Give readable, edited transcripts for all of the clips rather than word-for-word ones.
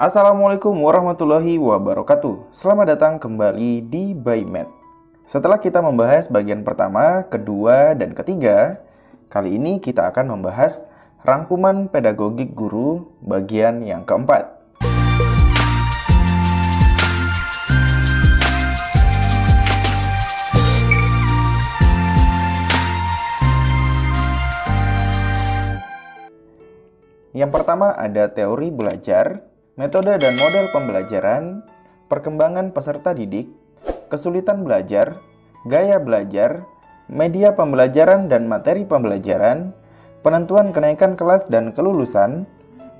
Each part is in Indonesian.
Assalamualaikum warahmatullahi wabarakatuh. Selamat datang kembali di ByMed. Setelah kita membahas bagian pertama, kedua, dan ketiga, kali ini kita akan membahas rangkuman pedagogik guru bagian yang keempat. Yang pertama ada teori belajar, metode dan model pembelajaran, perkembangan peserta didik, kesulitan belajar, gaya belajar, media pembelajaran dan materi pembelajaran, penentuan kenaikan kelas dan kelulusan,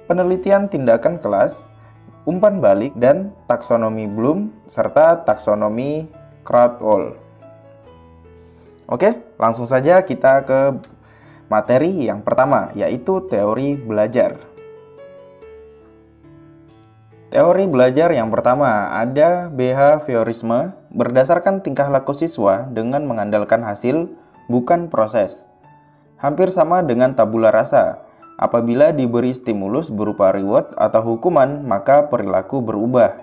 penelitian tindakan kelas, umpan balik, dan taksonomi Bloom, serta taksonomi Krathwohl. Oke, langsung saja kita ke materi yang pertama, yaitu teori belajar. Teori belajar yang pertama ada behaviorisme, berdasarkan tingkah laku siswa dengan mengandalkan hasil, bukan proses. Hampir sama dengan tabula rasa. Apabila diberi stimulus berupa reward atau hukuman, maka perilaku berubah.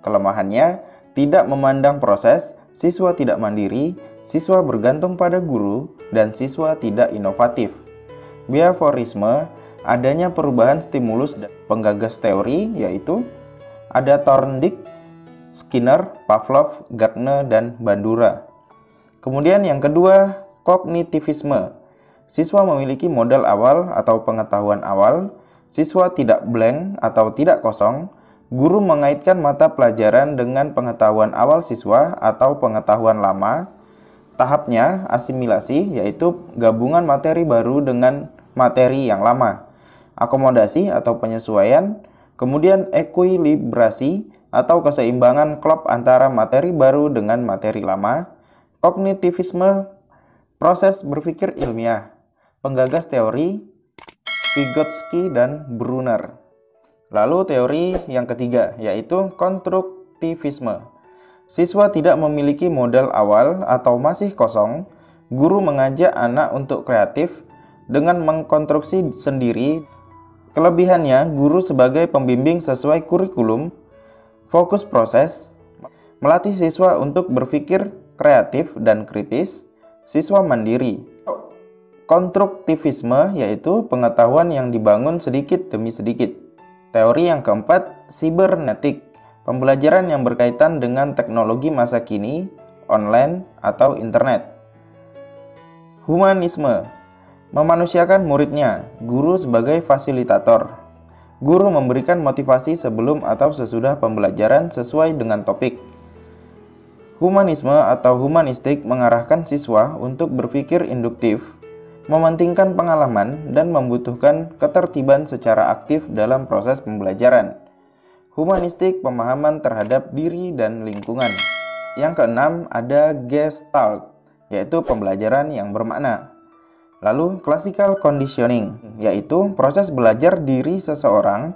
Kelemahannya, tidak memandang proses, siswa tidak mandiri, siswa bergantung pada guru, dan siswa tidak inovatif. Behaviorisme, adanya perubahan stimulus. Penggagas teori yaitu ada Thorndike, Skinner, Pavlov, Gardner, dan Bandura. Kemudian yang kedua, kognitivisme. Siswa memiliki modal awal atau pengetahuan awal, siswa tidak blank atau tidak kosong, guru mengaitkan mata pelajaran dengan pengetahuan awal siswa atau pengetahuan lama. Tahapnya asimilasi, yaitu gabungan materi baru dengan materi yang lama. Akomodasi atau penyesuaian, kemudian ekuilibrasi atau keseimbangan klop antara materi baru dengan materi lama. Kognitivisme, proses berpikir ilmiah. Penggagas teori, Vygotsky dan Brunner. Lalu teori yang ketiga, yaitu konstruktivisme. Siswa tidak memiliki modal awal atau masih kosong, guru mengajak anak untuk kreatif dengan mengkonstruksi sendiri. Kelebihannya, guru sebagai pembimbing sesuai kurikulum, fokus proses, melatih siswa untuk berpikir kreatif dan kritis, siswa mandiri. Konstruktivisme yaitu pengetahuan yang dibangun sedikit demi sedikit. Teori yang keempat, sibernetik, pembelajaran yang berkaitan dengan teknologi masa kini, online, atau internet. Humanisme, memanusiakan muridnya, guru sebagai fasilitator. Guru memberikan motivasi sebelum atau sesudah pembelajaran sesuai dengan topik. Humanisme atau humanistik mengarahkan siswa untuk berpikir induktif, mementingkan pengalaman, dan membutuhkan ketertiban secara aktif dalam proses pembelajaran. Humanistik pemahaman terhadap diri dan lingkungan. Yang keenam ada Gestalt, yaitu pembelajaran yang bermakna. Lalu classical conditioning, yaitu proses belajar diri seseorang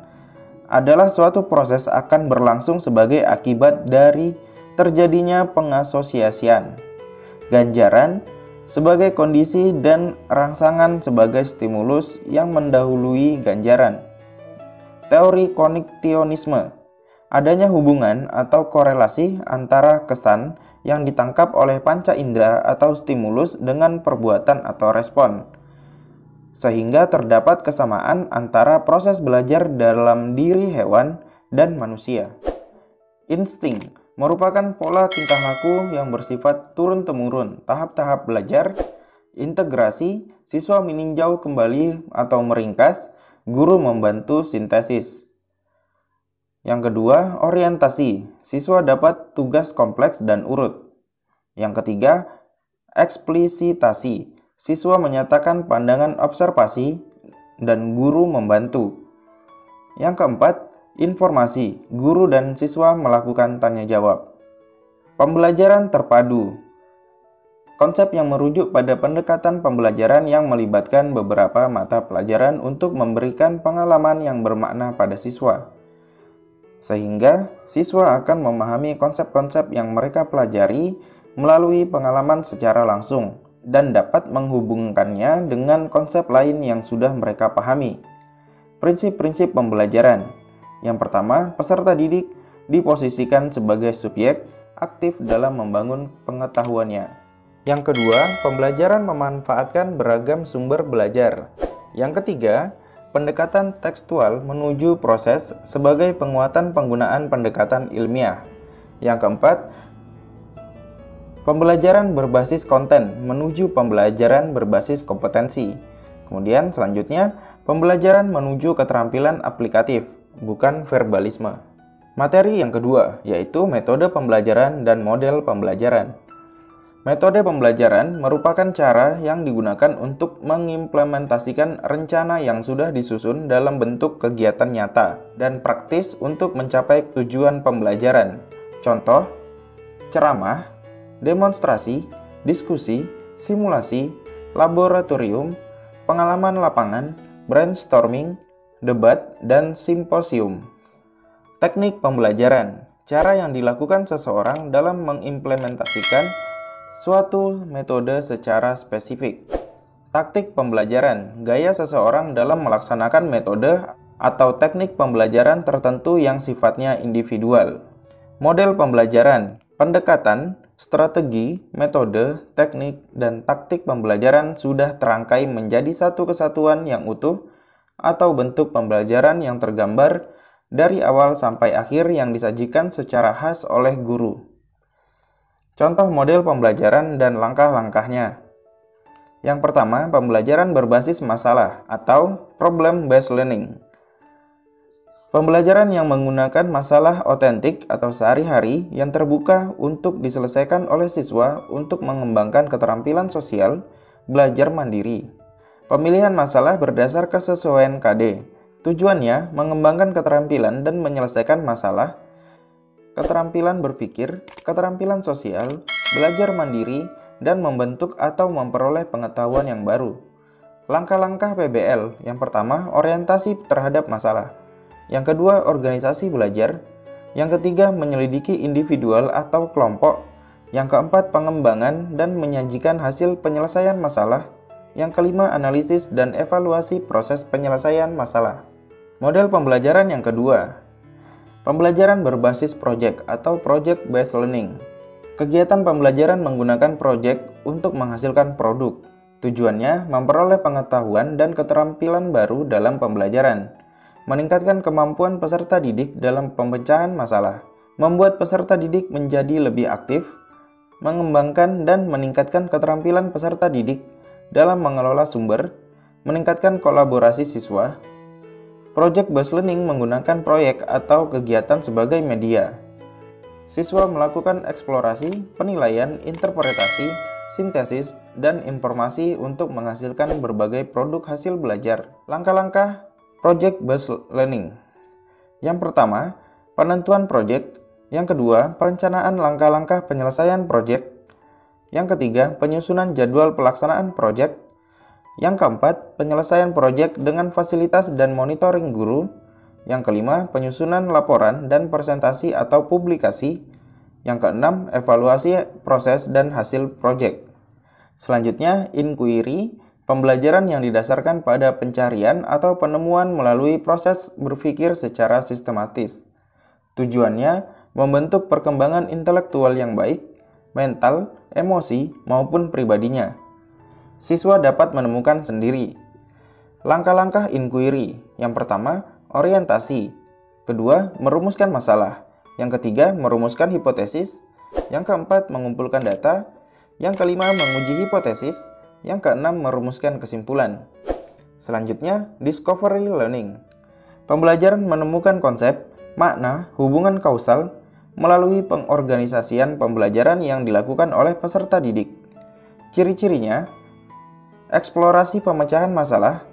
adalah suatu proses akan berlangsung sebagai akibat dari terjadinya pengasosiasian. Ganjaran sebagai kondisi dan rangsangan sebagai stimulus yang mendahului ganjaran. Teori kognitionisme, adanya hubungan atau korelasi antara kesan yang ditangkap oleh panca indera atau stimulus dengan perbuatan atau respon, sehingga terdapat kesamaan antara proses belajar dalam diri hewan dan manusia. Insting merupakan pola tingkah laku yang bersifat turun-temurun. Tahap-tahap belajar, integrasi, siswa meninjau kembali atau meringkas, guru membantu sintesis. Yang kedua, orientasi. Siswa dapat tugas kompleks dan urut. Yang ketiga, eksplisitasi. Siswa menyatakan pandangan observasi dan guru membantu. Yang keempat, informasi. Guru dan siswa melakukan tanya jawab. Pembelajaran terpadu. Konsep yang merujuk pada pendekatan pembelajaran yang melibatkan beberapa mata pelajaran untuk memberikan pengalaman yang bermakna pada siswa, sehingga siswa akan memahami konsep-konsep yang mereka pelajari melalui pengalaman secara langsung dan dapat menghubungkannya dengan konsep lain yang sudah mereka pahami. Prinsip-prinsip pembelajaran. Yang pertama, peserta didik diposisikan sebagai subjek aktif dalam membangun pengetahuannya. Yang kedua, pembelajaran memanfaatkan beragam sumber belajar. Yang ketiga, pendekatan tekstual menuju proses sebagai penguatan penggunaan pendekatan ilmiah. Yang keempat, pembelajaran berbasis konten menuju pembelajaran berbasis kompetensi. Kemudian selanjutnya, pembelajaran menuju keterampilan aplikatif, bukan verbalisme. Materi yang kedua, yaitu metode pembelajaran dan model pembelajaran. Metode pembelajaran merupakan cara yang digunakan untuk mengimplementasikan rencana yang sudah disusun dalam bentuk kegiatan nyata dan praktis untuk mencapai tujuan pembelajaran. Contoh, ceramah, demonstrasi, diskusi, simulasi, laboratorium, pengalaman lapangan, brainstorming, debat, dan simposium. Teknik pembelajaran, cara yang dilakukan seseorang dalam mengimplementasikan suatu metode secara spesifik. Taktik pembelajaran, gaya seseorang dalam melaksanakan metode atau teknik pembelajaran tertentu yang sifatnya individual. Model pembelajaran, pendekatan, strategi, metode, teknik, dan taktik pembelajaran sudah terangkai menjadi satu kesatuan yang utuh atau bentuk pembelajaran yang tergambar dari awal sampai akhir yang disajikan secara khas oleh guru. Contoh model pembelajaran dan langkah-langkahnya. Yang pertama, pembelajaran berbasis masalah atau problem-based learning. Pembelajaran yang menggunakan masalah otentik atau sehari-hari yang terbuka untuk diselesaikan oleh siswa untuk mengembangkan keterampilan sosial, belajar mandiri. Pemilihan masalah berdasar kesesuaian KD. Tujuannya mengembangkan keterampilan dan menyelesaikan masalah, keterampilan berpikir, keterampilan sosial, belajar mandiri, dan membentuk atau memperoleh pengetahuan yang baru. Langkah-langkah PBL. Yang pertama, orientasi terhadap masalah. Yang kedua, organisasi belajar. Yang ketiga, menyelidiki individual atau kelompok. Yang keempat, pengembangan dan menyajikan hasil penyelesaian masalah. Yang kelima, analisis dan evaluasi proses penyelesaian masalah. Model pembelajaran yang kedua, pembelajaran berbasis project atau project-based learning. Kegiatan pembelajaran menggunakan project untuk menghasilkan produk. Tujuannya memperoleh pengetahuan dan keterampilan baru dalam pembelajaran, meningkatkan kemampuan peserta didik dalam pemecahan masalah, membuat peserta didik menjadi lebih aktif, mengembangkan dan meningkatkan keterampilan peserta didik dalam mengelola sumber, meningkatkan kolaborasi siswa. Project-based learning menggunakan proyek atau kegiatan sebagai media. Siswa melakukan eksplorasi, penilaian, interpretasi, sintesis, dan informasi untuk menghasilkan berbagai produk hasil belajar. Langkah-langkah project-based learning. Yang pertama, penentuan project. Yang kedua, perencanaan langkah-langkah penyelesaian project. Yang ketiga, penyusunan jadwal pelaksanaan project. Yang keempat, penyelesaian project dengan fasilitas dan monitoring guru. Yang kelima, penyusunan laporan dan presentasi atau publikasi. Yang keenam, evaluasi proses dan hasil project. Selanjutnya, inquiry, pembelajaran yang didasarkan pada pencarian atau penemuan melalui proses berpikir secara sistematis. Tujuannya, membentuk perkembangan intelektual yang baik, mental, emosi, maupun pribadinya. Siswa dapat menemukan sendiri. Langkah-langkah inquiry. Yang pertama, orientasi. Kedua, merumuskan masalah. Yang ketiga, merumuskan hipotesis. Yang keempat, mengumpulkan data. Yang kelima, menguji hipotesis. Yang keenam, merumuskan kesimpulan. Selanjutnya, discovery learning. Pembelajaran menemukan konsep, makna, hubungan kausal melalui pengorganisasian pembelajaran yang dilakukan oleh peserta didik. Ciri-cirinya, eksplorasi pemecahan masalah,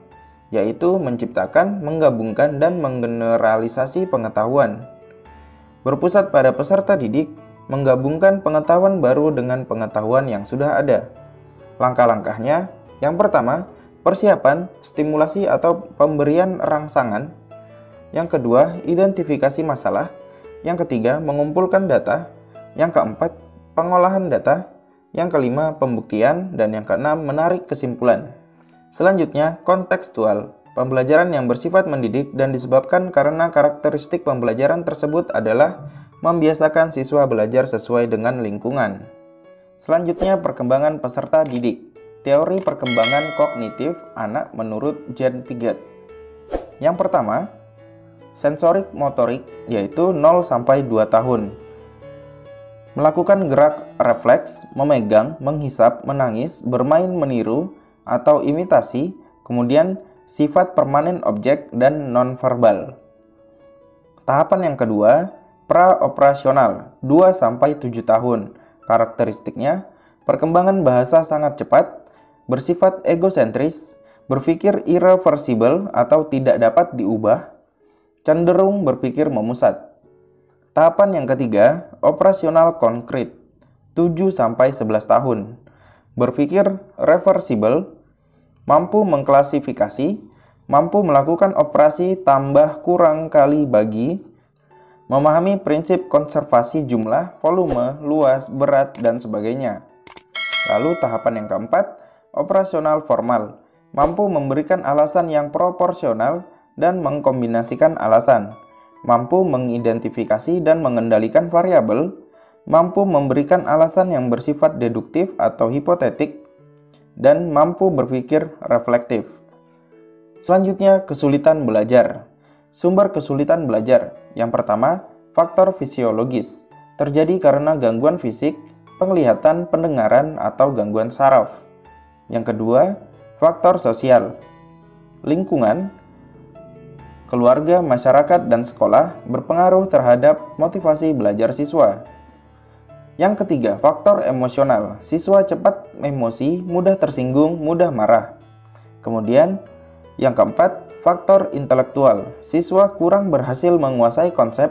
yaitu menciptakan, menggabungkan, dan menggeneralisasi pengetahuan. Berpusat pada peserta didik, menggabungkan pengetahuan baru dengan pengetahuan yang sudah ada. Langkah-langkahnya, yang pertama, persiapan, stimulasi atau pemberian rangsangan. Yang kedua, identifikasi masalah. Yang ketiga, mengumpulkan data. Yang keempat, pengolahan data. Yang kelima, pembuktian. Dan yang keenam, menarik kesimpulan. Selanjutnya, kontekstual, Pembelajaran yang bersifat mendidik dan disebabkan karena karakteristik pembelajaran tersebut adalah membiasakan siswa belajar sesuai dengan lingkungan. Selanjutnya, perkembangan peserta didik. Teori perkembangan kognitif anak menurut Jean Piaget. Yang pertama, sensorik motorik, yaitu 0-2 tahun. Melakukan gerak refleks, memegang, menghisap, menangis, bermain meniru, atau imitasi, kemudian sifat permanen objek, dan nonverbal. Tahapan yang kedua, praoperasional, 2-7 tahun. Karakteristiknya, perkembangan bahasa sangat cepat, bersifat egosentris, berpikir irreversibel atau tidak dapat diubah, cenderung berpikir memusat. Tahapan yang ketiga, operasional konkret, 7-11 tahun. Berpikir reversibel, mampu mengklasifikasi, mampu melakukan operasi tambah kurang kali bagi, memahami prinsip konservasi jumlah, volume, luas, berat, dan sebagainya. Lalu tahapan yang keempat, operasional formal, mampu memberikan alasan yang proporsional dan mengkombinasikan alasan, mampu mengidentifikasi dan mengendalikan variabel, mampu memberikan alasan yang bersifat deduktif atau hipotetik, dan mampu berpikir reflektif. Selanjutnya, kesulitan belajar. Sumber kesulitan belajar. Yang pertama, faktor fisiologis. Terjadi karena gangguan fisik, penglihatan, pendengaran, atau gangguan saraf. Yang kedua, faktor sosial. Lingkungan, keluarga, masyarakat, dan sekolah berpengaruh terhadap motivasi belajar siswa. Yang ketiga, faktor emosional. Siswa cepat emosi, mudah tersinggung, mudah marah. Kemudian, yang keempat, faktor intelektual. Siswa kurang berhasil menguasai konsep,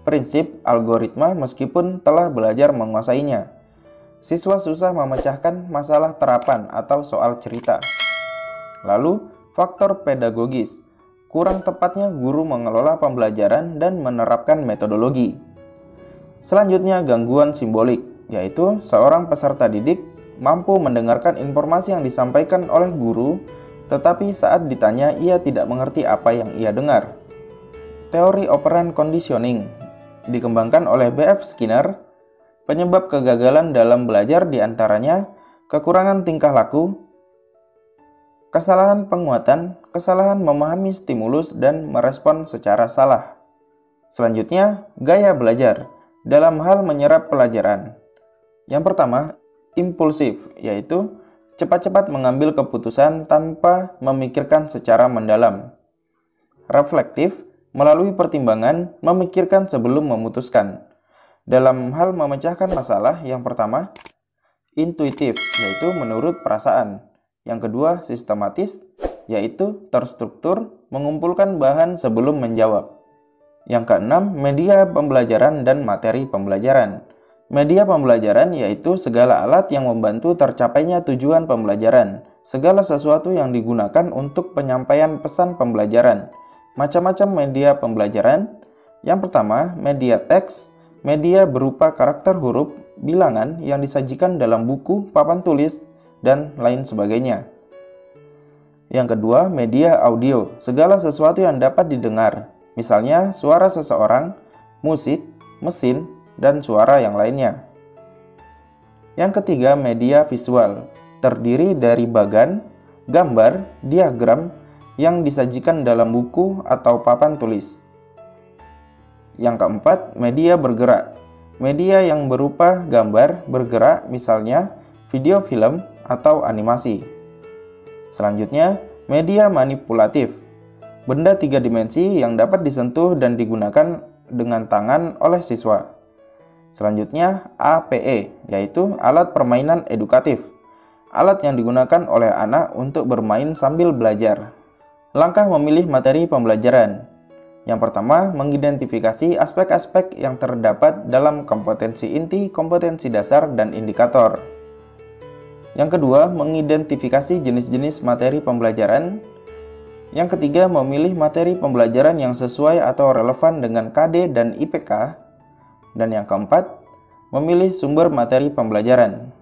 prinsip, algoritma meskipun telah belajar menguasainya. Siswa susah memecahkan masalah terapan atau soal cerita. Lalu, faktor pedagogis. Kurang tepatnya guru mengelola pembelajaran dan menerapkan metodologi. Selanjutnya, gangguan simbolik, yaitu seorang peserta didik mampu mendengarkan informasi yang disampaikan oleh guru, tetapi saat ditanya ia tidak mengerti apa yang ia dengar. Teori operant conditioning dikembangkan oleh B.F. Skinner. Penyebab kegagalan dalam belajar diantaranya kekurangan tingkah laku, kesalahan penguatan, kesalahan memahami stimulus, dan merespon secara salah. Selanjutnya, gaya belajar dalam hal menyerap pelajaran. Yang pertama, impulsif, yaitu cepat-cepat mengambil keputusan tanpa memikirkan secara mendalam. Reflektif, melalui pertimbangan, memikirkan sebelum memutuskan. Dalam hal memecahkan masalah, yang pertama, intuitif, yaitu menurut perasaan. Yang kedua, sistematis, yaitu terstruktur, mengumpulkan bahan sebelum menjawab. Yang keenam, media pembelajaran dan materi pembelajaran. Media pembelajaran yaitu segala alat yang membantu tercapainya tujuan pembelajaran, segala sesuatu yang digunakan untuk penyampaian pesan pembelajaran. Macam-macam media pembelajaran. Yang pertama, media teks, media berupa karakter huruf, bilangan yang disajikan dalam buku, papan tulis, dan lain sebagainya. Yang kedua, media audio, segala sesuatu yang dapat didengar. Misalnya, suara seseorang, musik, mesin, dan suara yang lainnya. Yang ketiga, media visual, terdiri dari bagan, gambar, diagram yang disajikan dalam buku atau papan tulis. Yang keempat, media bergerak, media yang berupa gambar bergerak, misalnya video film atau animasi. Selanjutnya, media manipulatif, benda 3 dimensi yang dapat disentuh dan digunakan dengan tangan oleh siswa. Selanjutnya, APE, yaitu alat permainan edukatif, alat yang digunakan oleh anak untuk bermain sambil belajar. Langkah memilih materi pembelajaran. Yang pertama, mengidentifikasi aspek-aspek yang terdapat dalam kompetensi inti, kompetensi dasar, dan indikator. Yang kedua, mengidentifikasi jenis-jenis materi pembelajaran. Yang ketiga, memilih materi pembelajaran yang sesuai atau relevan dengan KD dan IPK. Dan yang keempat, memilih sumber materi pembelajaran.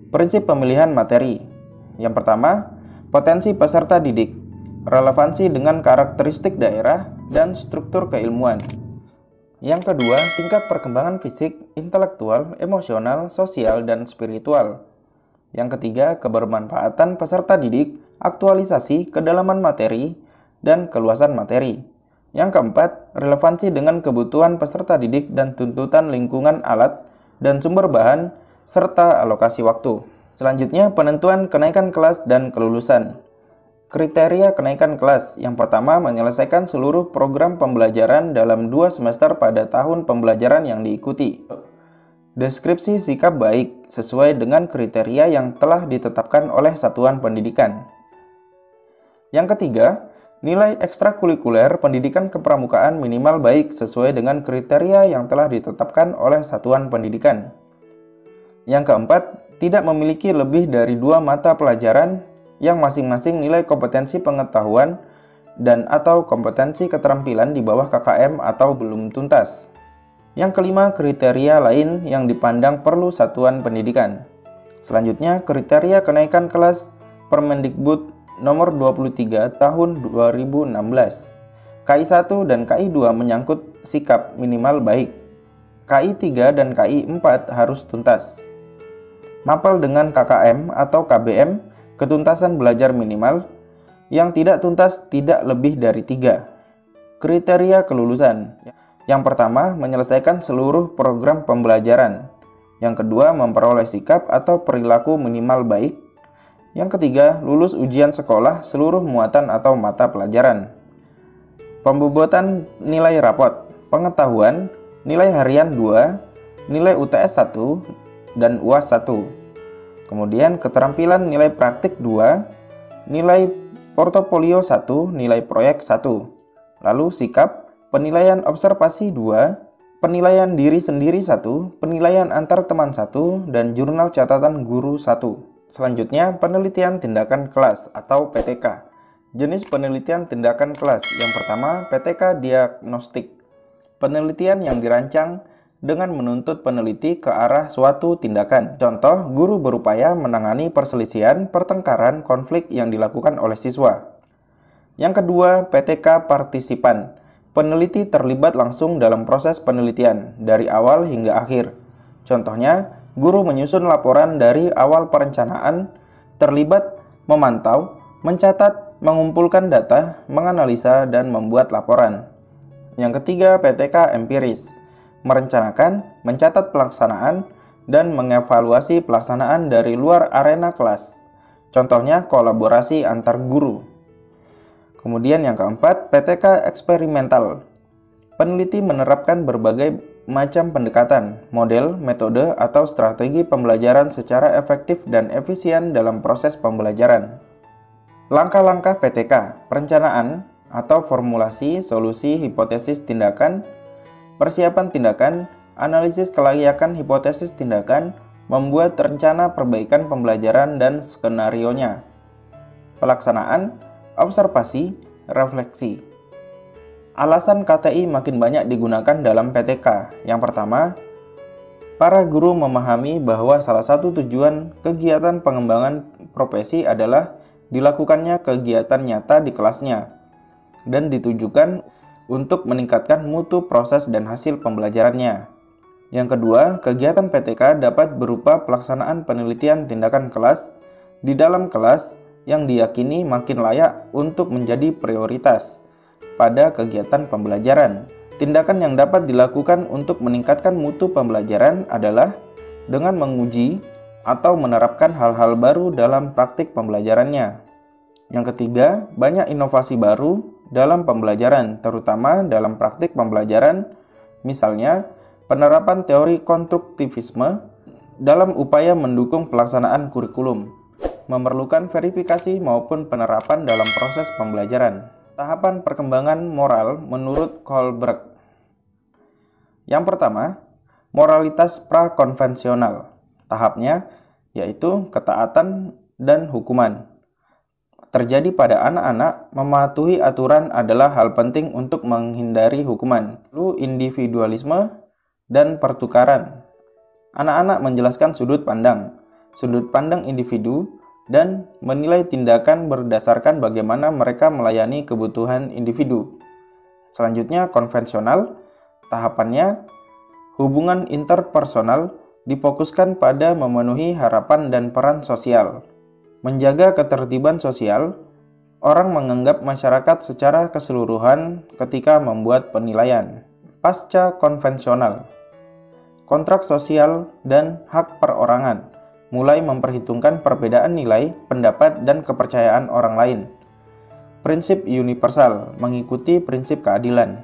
Prinsip pemilihan materi. Yang pertama, potensi peserta didik. relevansi dengan karakteristik daerah dan struktur keilmuan. Yang kedua, tingkat perkembangan fisik, intelektual, emosional, sosial, dan spiritual. Yang ketiga, kebermanfaatan peserta didik, aktualisasi, kedalaman materi, dan keluasan materi. Yang keempat, relevansi dengan kebutuhan peserta didik dan tuntutan lingkungan alat dan sumber bahan, serta alokasi waktu. Selanjutnya, penentuan kenaikan kelas dan kelulusan. Kriteria kenaikan kelas. Yang pertama, menyelesaikan seluruh program pembelajaran dalam 2 semester pada tahun pembelajaran yang diikuti. Deskripsi sikap baik sesuai dengan kriteria yang telah ditetapkan oleh satuan pendidikan. Yang ketiga, nilai ekstrakurikuler pendidikan kepramukaan minimal baik sesuai dengan kriteria yang telah ditetapkan oleh satuan pendidikan. Yang keempat, tidak memiliki lebih dari 2 mata pelajaran yang masing-masing nilai kompetensi pengetahuan dan atau kompetensi keterampilan di bawah KKM atau belum tuntas. Yang kelima, kriteria lain yang dipandang perlu satuan pendidikan. Selanjutnya, kriteria kenaikan kelas Permendikbud nomor 23 tahun 2016. KI 1 dan KI 2 menyangkut sikap minimal baik. KI 3 dan KI 4 harus tuntas. Mapel dengan KKM atau KBM, ketuntasan belajar minimal, yang tidak tuntas tidak lebih dari 3. Kriteria kelulusan. Yang pertama, menyelesaikan seluruh program pembelajaran. Yang kedua, memperoleh sikap atau perilaku minimal baik. Yang ketiga, lulus ujian sekolah seluruh muatan atau mata pelajaran. Pembobotan nilai rapot, pengetahuan, nilai harian 2, nilai UTS 1, dan UAS 1. Kemudian keterampilan nilai praktik 2, nilai portofolio 1, nilai proyek 1. Lalu sikap, penilaian observasi 2, penilaian diri sendiri 1, penilaian antar teman 1, dan jurnal catatan guru 1. Selanjutnya, penelitian tindakan kelas atau PTK. Jenis penelitian tindakan kelas. Yang pertama, PTK diagnostik. Penelitian yang dirancang dengan menuntut peneliti ke arah suatu tindakan. Contoh, guru berupaya menangani perselisihan, pertengkaran, konflik yang dilakukan oleh siswa. Yang kedua, PTK partisipan. Peneliti terlibat langsung dalam proses penelitian, dari awal hingga akhir. Contohnya, guru menyusun laporan dari awal perencanaan, terlibat memantau, mencatat, mengumpulkan data, menganalisa, dan membuat laporan. Yang ketiga, PTK empiris. Merencanakan, mencatat pelaksanaan, dan mengevaluasi pelaksanaan dari luar arena kelas. Contohnya, kolaborasi antar guru. Kemudian yang keempat, PTK eksperimental. Peneliti menerapkan berbagai macam pendekatan, model, metode, atau strategi pembelajaran secara efektif dan efisien dalam proses pembelajaran. Langkah-langkah PTK, perencanaan atau formulasi, solusi, hipotesis tindakan, persiapan tindakan, analisis kelayakan hipotesis tindakan, membuat rencana perbaikan pembelajaran dan skenarionya. Pelaksanaan, observasi, refleksi. Alasan KTI makin banyak digunakan dalam PTK. Yang pertama, para guru memahami bahwa salah satu tujuan kegiatan pengembangan profesi adalah dilakukannya kegiatan nyata di kelasnya dan ditujukan untuk meningkatkan mutu proses dan hasil pembelajarannya. Yang kedua, kegiatan PTK dapat berupa pelaksanaan penelitian tindakan kelas di dalam kelas yang diyakini makin layak untuk menjadi prioritas pada kegiatan pembelajaran. Tindakan yang dapat dilakukan untuk meningkatkan mutu pembelajaran adalah dengan menguji atau menerapkan hal-hal baru dalam praktik pembelajarannya. Yang ketiga, banyak inovasi baru dalam pembelajaran, terutama dalam praktik pembelajaran, misalnya penerapan teori konstruktivisme dalam upaya mendukung pelaksanaan kurikulum, memerlukan verifikasi maupun penerapan dalam proses pembelajaran. Tahapan perkembangan moral menurut Kohlberg. Yang pertama, moralitas prakonvensional. Tahapnya yaitu ketaatan dan hukuman. Terjadi pada anak-anak, mematuhi aturan adalah hal penting untuk menghindari hukuman. Lalu individualisme dan pertukaran. Anak-anak menjelaskan sudut pandang individu dan menilai tindakan berdasarkan bagaimana mereka melayani kebutuhan individu. Selanjutnya, konvensional. Tahapannya, hubungan interpersonal difokuskan pada memenuhi harapan dan peran sosial. Menjaga ketertiban sosial, orang menganggap masyarakat secara keseluruhan ketika membuat penilaian. Pasca konvensional, kontrak sosial dan hak perorangan mulai memperhitungkan perbedaan nilai, pendapat, dan kepercayaan orang lain. Prinsip universal mengikuti prinsip keadilan.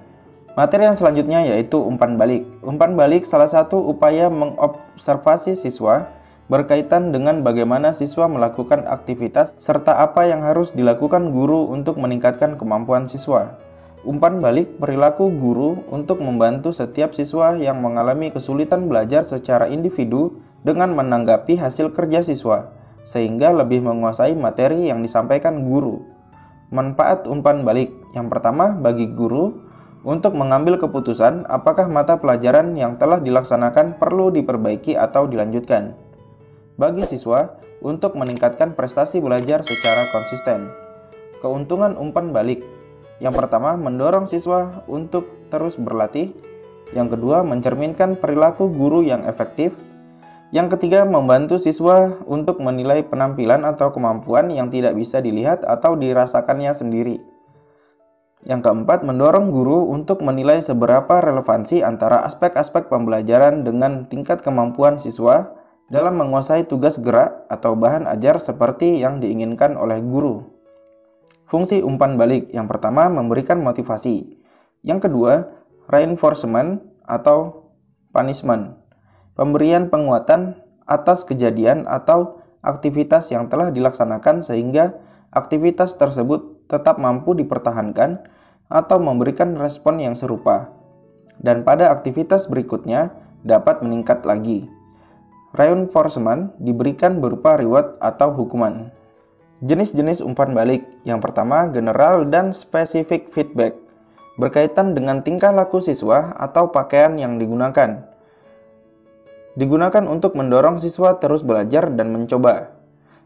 Materi yang selanjutnya yaitu umpan balik. Umpan balik salah satu upaya mengobservasi siswa berkaitan dengan bagaimana siswa melakukan aktivitas serta apa yang harus dilakukan guru untuk meningkatkan kemampuan siswa. Umpan balik perilaku guru untuk membantu setiap siswa yang mengalami kesulitan belajar secara individu dengan menanggapi hasil kerja siswa, sehingga lebih menguasai materi yang disampaikan guru. Manfaat umpan balik. Yang pertama, bagi guru, untuk mengambil keputusan apakah mata pelajaran yang telah dilaksanakan perlu diperbaiki atau dilanjutkan. Bagi siswa, untuk meningkatkan prestasi belajar secara konsisten. Keuntungan umpan balik. Yang pertama, mendorong siswa untuk terus berlatih. Yang kedua, mencerminkan perilaku guru yang efektif. Yang ketiga, membantu siswa untuk menilai penampilan atau kemampuan yang tidak bisa dilihat atau dirasakannya sendiri. Yang keempat, mendorong guru untuk menilai seberapa relevansi antara aspek-aspek pembelajaran dengan tingkat kemampuan siswa dalam menguasai tugas gerak atau bahan ajar seperti yang diinginkan oleh guru. Fungsi umpan balik. Yang pertama, memberikan motivasi. Yang kedua, reinforcement atau punishment. Pemberian penguatan atas kejadian atau aktivitas yang telah dilaksanakan sehingga aktivitas tersebut tetap mampu dipertahankan atau memberikan respon yang serupa. Dan pada aktivitas berikutnya dapat meningkat lagi. Reinforcement diberikan berupa reward atau hukuman. Jenis-jenis umpan balik. Yang pertama, general dan specific feedback. Berkaitan dengan tingkah laku siswa atau pakaian yang digunakan. Digunakan untuk mendorong siswa terus belajar dan mencoba.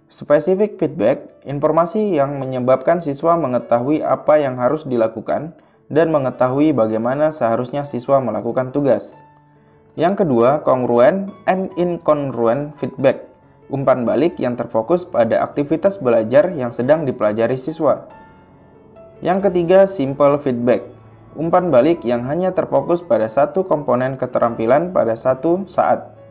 Specific feedback, informasi yang menyebabkan siswa mengetahui apa yang harus dilakukan dan mengetahui bagaimana seharusnya siswa melakukan tugas. Yang kedua, congruent and incongruent feedback. Umpan balik yang terfokus pada aktivitas belajar yang sedang dipelajari siswa. Yang ketiga, simple feedback. Umpan balik yang hanya terfokus pada satu komponen keterampilan pada satu saat.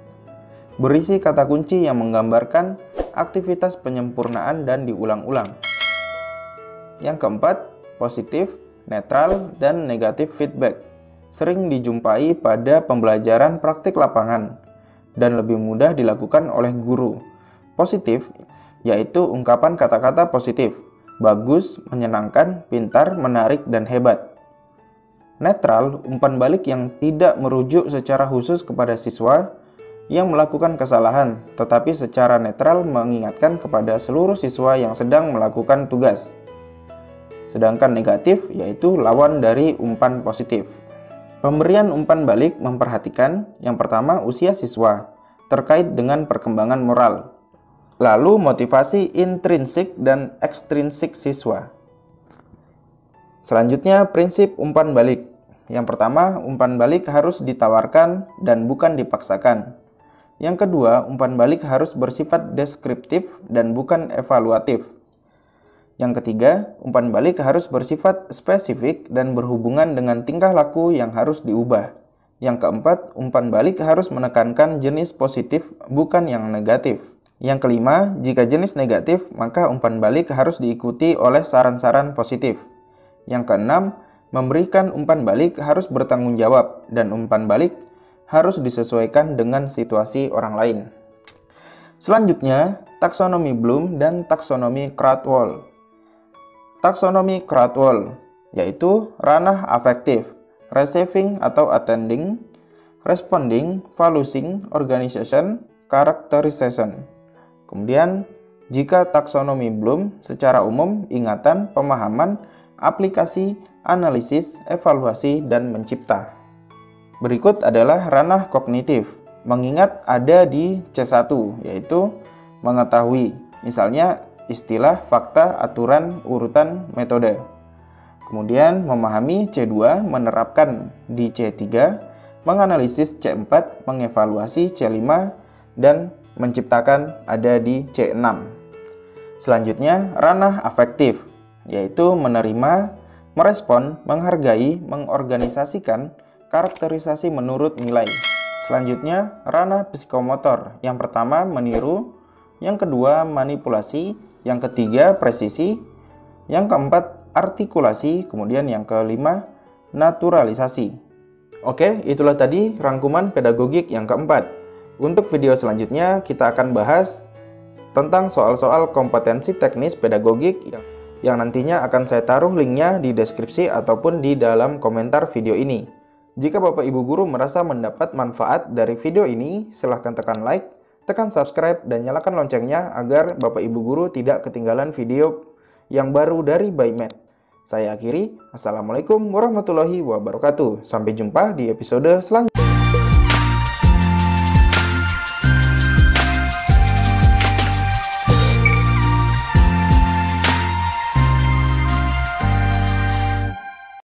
Berisi kata kunci yang menggambarkan aktivitas penyempurnaan dan diulang-ulang. Yang keempat, positif, netral, dan negatif feedback. Sering dijumpai pada pembelajaran praktik lapangan dan lebih mudah dilakukan oleh guru. Positif, yaitu ungkapan kata-kata positif, bagus, menyenangkan, pintar, menarik, dan hebat. Netral, umpan balik yang tidak merujuk secara khusus kepada siswa yang melakukan kesalahan, tetapi secara netral mengingatkan kepada seluruh siswa yang sedang melakukan tugas. Sedangkan negatif, yaitu lawan dari umpan positif. Pemberian umpan balik memperhatikan, yang pertama, usia siswa, terkait dengan perkembangan moral. Lalu motivasi intrinsik dan ekstrinsik siswa. Selanjutnya, prinsip umpan balik. Yang pertama, umpan balik harus ditawarkan dan bukan dipaksakan. Yang kedua, umpan balik harus bersifat deskriptif dan bukan evaluatif. Yang ketiga, umpan balik harus bersifat spesifik dan berhubungan dengan tingkah laku yang harus diubah. Yang keempat, umpan balik harus menekankan jenis positif bukan yang negatif. Yang kelima, jika jenis negatif, maka umpan balik harus diikuti oleh saran-saran positif. Yang keenam, memberikan umpan balik harus bertanggung jawab dan umpan balik harus disesuaikan dengan situasi orang lain. Selanjutnya, taksonomi Bloom dan taksonomi Krathwohl. Taksonomi Krathwohl yaitu ranah afektif, receiving atau attending, responding, valuing, organization, characterization. Kemudian, jika taksonomi Bloom secara umum ingatan, pemahaman, aplikasi, analisis, evaluasi, dan mencipta. Berikut adalah ranah kognitif. Mengingat ada di C1, yaitu mengetahui, misalnya istilah, fakta, aturan, urutan, metode. Kemudian memahami C2, menerapkan di C3, menganalisis C4, mengevaluasi C5, dan menciptakan ada di C6. Selanjutnya, ranah afektif, yaitu menerima, merespon, menghargai, mengorganisasikan, karakterisasi menurut nilai. Selanjutnya, ranah psikomotor. Yang pertama, meniru. Yang kedua, manipulasi. Yang ketiga, presisi. Yang keempat, artikulasi. Kemudian yang kelima, naturalisasi. Oke, itulah tadi rangkuman pedagogik yang keempat. Untuk video selanjutnya, kita akan bahas tentang soal-soal kompetensi teknis pedagogik yang nantinya akan saya taruh linknya di deskripsi ataupun di dalam komentar video ini. Jika Bapak Ibu Guru merasa mendapat manfaat dari video ini, silahkan tekan like, tekan subscribe, dan nyalakan loncengnya agar Bapak Ibu Guru tidak ketinggalan video yang baru dari ByMath. Saya akhiri, Assalamualaikum warahmatullahi wabarakatuh. Sampai jumpa di episode selanjutnya.